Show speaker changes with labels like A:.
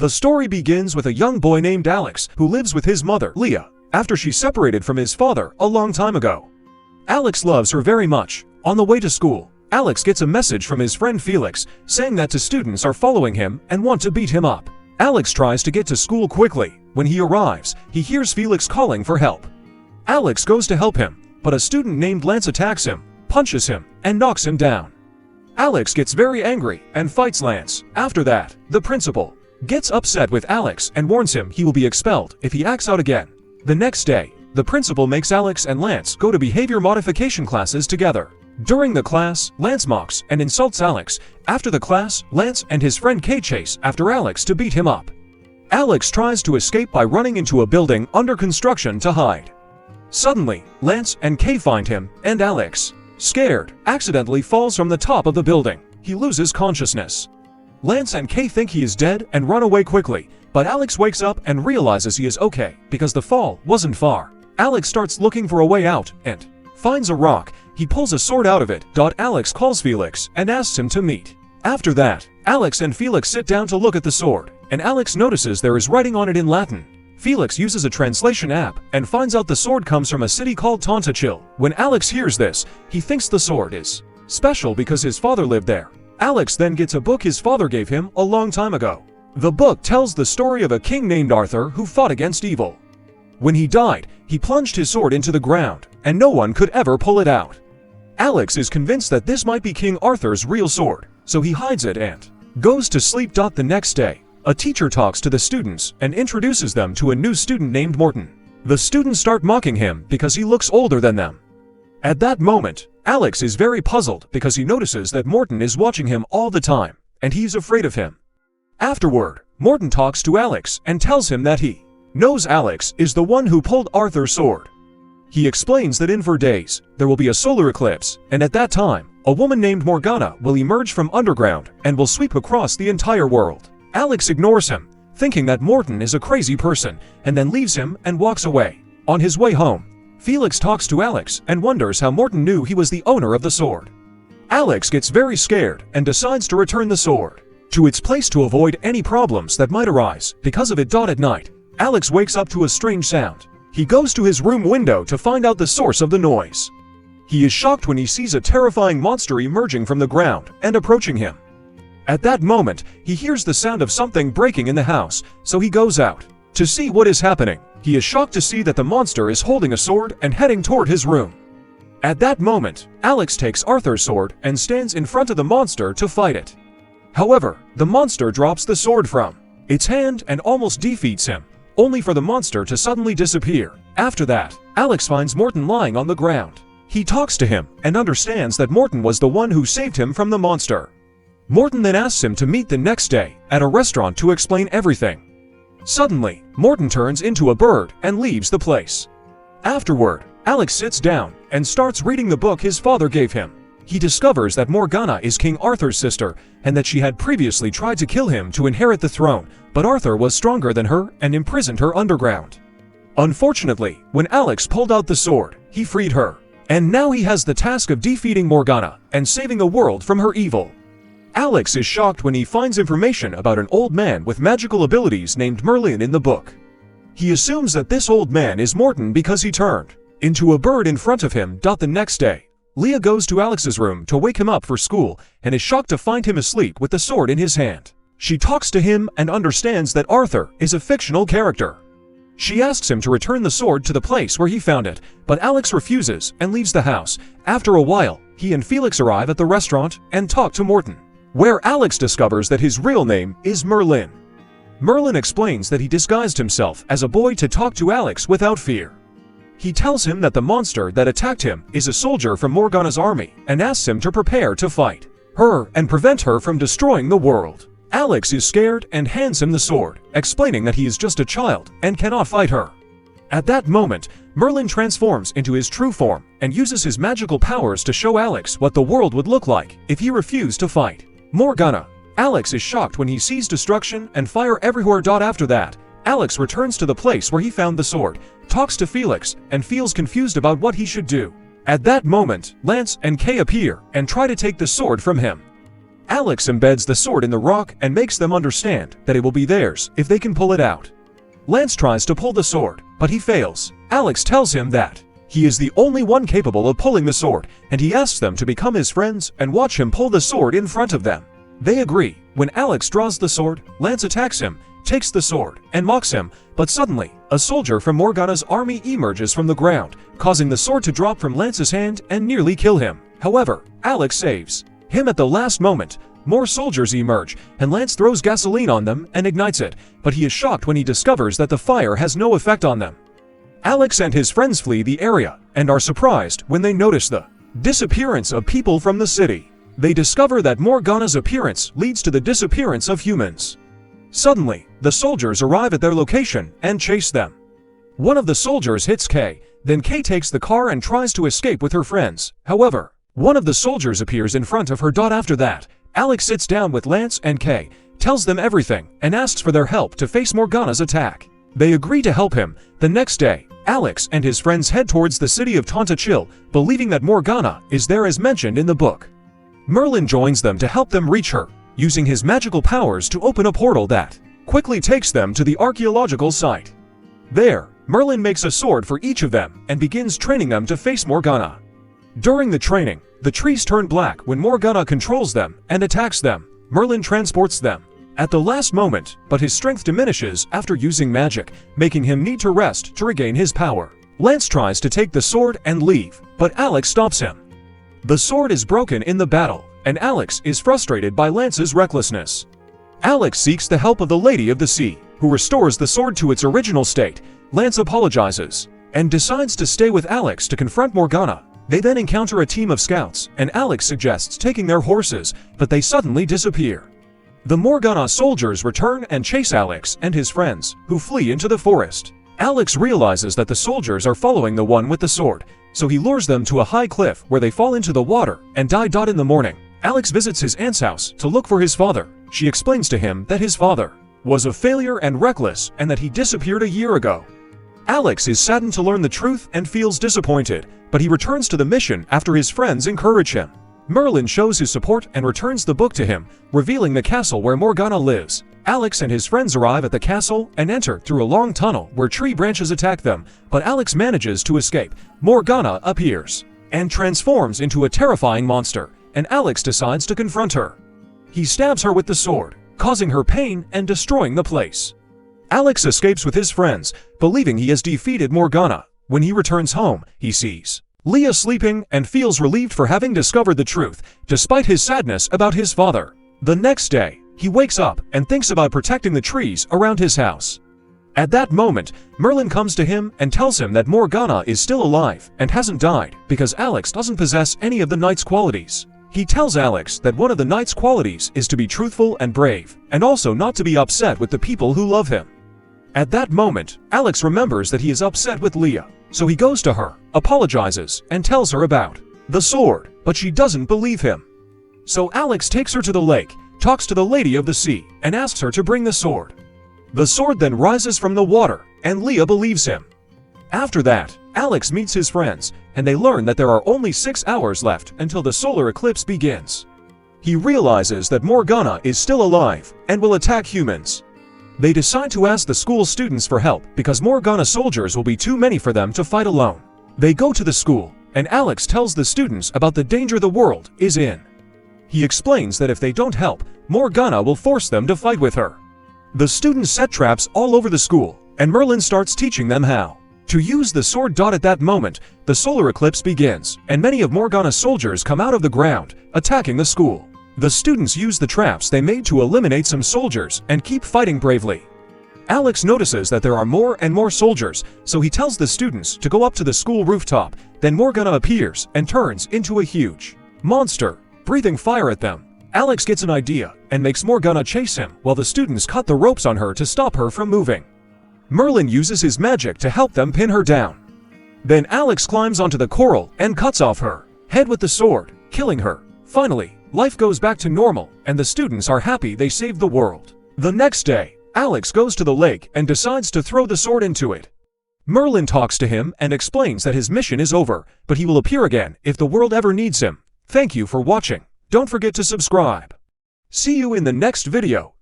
A: The story begins with a young boy named Alex who lives with his mother, Leah, after she separated from his father a long time ago. Alex loves her very much. On the way to school, Alex gets a message from his friend Felix saying that two students are following him and want to beat him up. Alex tries to get to school quickly. When he arrives, he hears Felix calling for help. Alex goes to help him, but a student named Lance attacks him, punches him, and knocks him down. Alex gets very angry and fights Lance. After that, the principal gets upset with Alex and warns him he will be expelled if he acts out again. The next day, the principal makes Alex and Lance go to behavior modification classes together. During the class, Lance mocks and insults Alex. After the class, Lance and his friend Kay chase after Alex to beat him up. Alex tries to escape by running into a building under construction to hide. Suddenly, Lance and Kay find him, and Alex, scared, accidentally falls from the top of the building. He loses consciousness. Lance and Kay think he is dead and run away quickly, but Alex wakes up and realizes he is okay because the fall wasn't far. Alex starts looking for a way out and finds a rock. He pulls a sword out of it. Alex calls Felix and asks him to meet. After that, Alex and Felix sit down to look at the sword, and Alex notices there is writing on it in Latin. Felix uses a translation app and finds out the sword comes from a city called Tontachil. When Alex hears this, he thinks the sword is special because his father lived there. Alex then gets a book his father gave him a long time ago. The book tells the story of a king named Arthur who fought against evil. When he died, he plunged his sword into the ground, and no one could ever pull it out. Alex is convinced that this might be King Arthur's real sword, so he hides it and goes to sleep. The next day, a teacher talks to the students and introduces them to a new student named Morton. The students start mocking him because he looks older than them. At that moment, Alex is very puzzled because he notices that Morton is watching him all the time, and he's afraid of him. Afterward, Morton talks to Alex and tells him that he knows Alex is the one who pulled Arthur's sword. He explains that in 4 days, there will be a solar eclipse, and at that time, a woman named Morgana will emerge from underground and will sweep across the entire world. Alex ignores him, thinking that Morton is a crazy person, and then leaves him and walks away. On his way home, Felix talks to Alex and wonders how Morton knew he was the owner of the sword. Alex gets very scared and decides to return the sword to its place to avoid any problems that might arise because of it. At night, Alex wakes up to a strange sound. He goes to his room window to find out the source of the noise. He is shocked when he sees a terrifying monster emerging from the ground and approaching him. At that moment, he hears the sound of something breaking in the house, so he goes out to see what is happening. He is shocked to see that the monster is holding a sword and heading toward his room. At that moment, Alex takes Arthur's sword and stands in front of the monster to fight it. However, the monster drops the sword from its hand and almost defeats him, only for the monster to suddenly disappear. After that, Alex finds Morton lying on the ground. He talks to him and understands that Morton was the one who saved him from the monster. Morton then asks him to meet the next day at a restaurant to explain everything. Suddenly, Morton turns into a bird and leaves the place. Afterward, Alex sits down and starts reading the book his father gave him. He discovers that Morgana is King Arthur's sister and that she had previously tried to kill him to inherit the throne, but Arthur was stronger than her and imprisoned her underground. Unfortunately, when Alex pulled out the sword, he freed her, and now he has the task of defeating Morgana and saving the world from her evil. Alex is shocked when he finds information about an old man with magical abilities named Merlin in the book. He assumes that this old man is Morton because he turned into a bird in front of him. The next day, Leah goes to Alex's room to wake him up for school and is shocked to find him asleep with the sword in his hand. She talks to him and understands that Arthur is a fictional character. She asks him to return the sword to the place where he found it, but Alex refuses and leaves the house. After a while, he and Felix arrive at the restaurant and talk to Morton, where Alex discovers that his real name is Merlin. Merlin explains that he disguised himself as a boy to talk to Alex without fear. He tells him that the monster that attacked him is a soldier from Morgana's army and asks him to prepare to fight her and prevent her from destroying the world. Alex is scared and hands him the sword, explaining that he is just a child and cannot fight her. At that moment, Merlin transforms into his true form and uses his magical powers to show Alex what the world would look like if he refused to fight Morgana. Alex is shocked when he sees destruction and fire everywhere. After that, Alex returns to the place where he found the sword, talks to Felix, and feels confused about what he should do. At that moment, Lance and Kay appear and try to take the sword from him. Alex embeds the sword in the rock and makes them understand that it will be theirs if they can pull it out. Lance tries to pull the sword, but he fails. Alex tells him that he is the only one capable of pulling the sword, and he asks them to become his friends and watch him pull the sword in front of them. They agree. When Alex draws the sword, Lance attacks him, takes the sword, and mocks him, but suddenly, a soldier from Morgana's army emerges from the ground, causing the sword to drop from Lance's hand and nearly kill him. However, Alex saves him at the last moment. More soldiers emerge, and Lance throws gasoline on them and ignites it, but he is shocked when he discovers that the fire has no effect on them. Alex and his friends flee the area, and are surprised when they notice the disappearance of people from the city. They discover that Morgana's appearance leads to the disappearance of humans. Suddenly, the soldiers arrive at their location and chase them. One of the soldiers hits Kay, then Kay takes the car and tries to escape with her friends. However, one of the soldiers appears in front of her. After that, Alex sits down with Lance and Kay, tells them everything, and asks for their help to face Morgana's attack. They agree to help him. The next day, Alex and his friends head towards the city of Tantachil, believing that Morgana is there as mentioned in the book. Merlin joins them to help them reach her, using his magical powers to open a portal that quickly takes them to the archaeological site. There, Merlin makes a sword for each of them and begins training them to face Morgana. During the training, the trees turn black when Morgana controls them and attacks them. Merlin transports them at the last moment, but his strength diminishes after using magic, making him need to rest to regain his power. Lance tries to take the sword and leave, but Alex stops him. The sword is broken in the battle, and Alex is frustrated by Lance's recklessness. Alex seeks the help of the Lady of the Sea, who restores the sword to its original state. Lance apologizes and decides to stay with Alex to confront Morgana. They then encounter a team of scouts, and Alex suggests taking their horses, but they suddenly disappear. The Morgana soldiers return and chase Alex and his friends, who flee into the forest. Alex realizes that the soldiers are following the one with the sword, so he lures them to a high cliff where they fall into the water and die. In the morning, Alex visits his aunt's house to look for his father. She explains to him that his father was a failure and reckless, and that he disappeared a year ago. Alex is saddened to learn the truth and feels disappointed, but he returns to the mission after his friends encourage him. Merlin shows his support and returns the book to him, revealing the castle where Morgana lives. Alex and his friends arrive at the castle and enter through a long tunnel where tree branches attack them, but Alex manages to escape. Morgana appears and transforms into a terrifying monster, and Alex decides to confront her. He stabs her with the sword, causing her pain and destroying the place. Alex escapes with his friends, believing he has defeated Morgana. When he returns home, he sees Leah sleeping and feels relieved for having discovered the truth, despite his sadness about his father. The next day, he wakes up and thinks about protecting the trees around his house. At that moment, Merlin comes to him and tells him that Morgana is still alive and hasn't died because Alex doesn't possess any of the knight's qualities. He tells Alex that one of the knight's qualities is to be truthful and brave, and also not to be upset with the people who love him. At that moment, Alex remembers that he is upset with Leah, so he goes to her, apologizes, and tells her about the sword, but she doesn't believe him. So Alex takes her to the lake, talks to the Lady of the Sea, and asks her to bring the sword. The sword then rises from the water, and Leah believes him. After that, Alex meets his friends, and they learn that there are only 6 hours left until the solar eclipse begins. He realizes that Morgana is still alive and will attack humans. They decide to ask the school students for help because Morgana soldiers will be too many for them to fight alone. They go to the school, and Alex tells the students about the danger the world is in. He explains that if they don't help, Morgana will force them to fight with her. The students set traps all over the school, and Merlin starts teaching them how to use the sword. At that moment, the solar eclipse begins, and many of Morgana's soldiers come out of the ground, attacking the school. The students use the traps they made to eliminate some soldiers and keep fighting bravely. Alex notices that there are more and more soldiers, so he tells the students to go up to the school rooftop. Then Morgana appears and turns into a huge monster, breathing fire at them. Alex gets an idea and makes Morgana chase him while the students cut the ropes on her to stop her from moving. Merlin uses his magic to help them pin her down. Then Alex climbs onto the coral and cuts off her head with the sword, killing her. Finally, life goes back to normal, and the students are happy they saved the world. The next day, Alex goes to the lake and decides to throw the sword into it. Merlin talks to him and explains that his mission is over, but he will appear again if the world ever needs him. Thank you for watching. Don't forget to subscribe. See you in the next video.